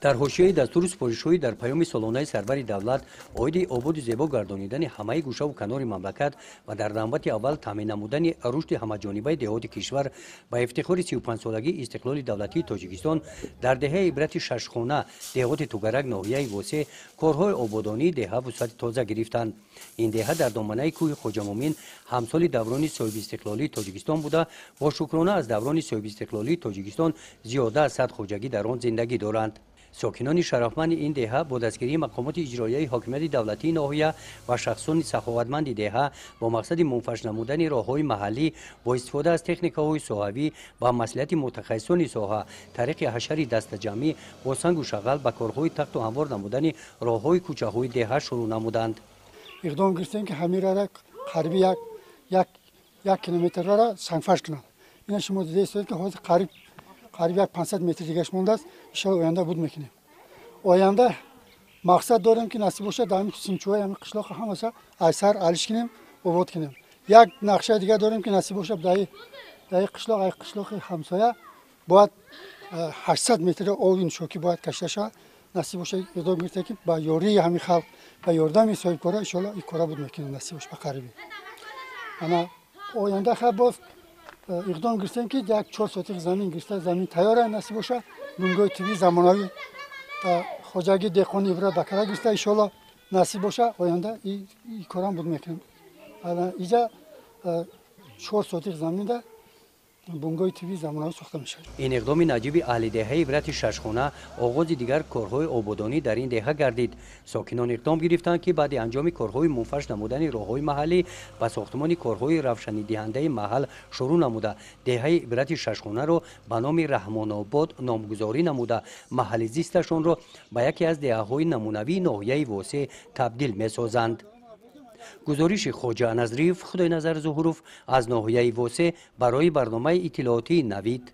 در حاشیه دستور سپارش‌های در پیام سالانه سرور دولت عاید آباد زیبا گردانیدن همه گوشه و کنار مملکت و در نوبت اول تامین نمودن رشد همه‌جانبه دهات کشور با افتخار 35 سالگی استقلال دولتی تاجیکستان در دهه عبرت ششخانه دهات توگرک ناحیه واسه کارهای آبادانی دهه وسعت تازه گرفتند. این دهه در دامنه کوه خواجه مومین همسال دوران صاحب استقلالی تاجیکستان بوده با شکرانه از دوران صاحب استقلالی تاجیکستان زیاده از 100 خواجگی در آن زندگی دارند. ساکنان شرافمند این دهه با دستگیری مقامات اجرایی حاکمیت دولتی ناحیه و شخصان سخاوتمند دهه با مقصد منفعش نمودن راههای محلی با استفاده از تکنیک‌های ساحوی و مصلحت متخصصان ساحه طریق حشر دست جمعی با سنگ و شغل به کارهای تخت و هموار نمودن راههای کوچه‌های دهه شروع نمودند. اقدام کردیم که همین را قریب یک کیلومتر را سنگفرش کنند. این شما دیدید که حاضر قریب 500 متر دیگهش مونده است. ان آینده بود میکنیم. آینده مقصد داریم که نصیب باشه در این سینچوهای همین قشلاق هم باشه ایسر علیش کنیم آباد کنیم. یک نقشه دیگه داریم که نصیب باشه در قشلاق همسایه باید 800 متر آوین شوکی باید کشته شود. نصیب باشه اقدام میکنیم که با یاری همین خلق و یاردم صاحب کارا ان شاء الله این کارا بود میکنیم نصیب باشه قریبی. انا آینده خب باز اقدام کردیم که یک 4 سوتیق زمین گرفته زمین تیاره نصیب باشه نونگاه طبیعی زمانوی خواجگی دهقانی برای بکره گرفته ان شاء الله نصیب باشه آینده این کارا بود میکنیم. الان اینجا 4 سوتیق زمین ده بنگاه طبیعی زمانوی ساخته میشه. این اقدام نجیب اهل دهه عبرت ششخانه آغاز دیگر کارهای آبادانی در این دهه گردید. ساکنان اقدام گرفتند که بعد انجام کارهای منفعش نمودن راههای محلی و ساختمان کارهای روشنی دهنده محل شروع نموده دهه عبرت ششخانه را به نام رحمان آباد نامگذاری نموده محل زیستشان را به یکی از دهه‌های نمونوی ناحیه واسه تبدیل می‌سازند. گزارش خواجه نظریف خدای نظر ظهوروف از ناحیه واسه برای برنامه اطلاعاتی نوید.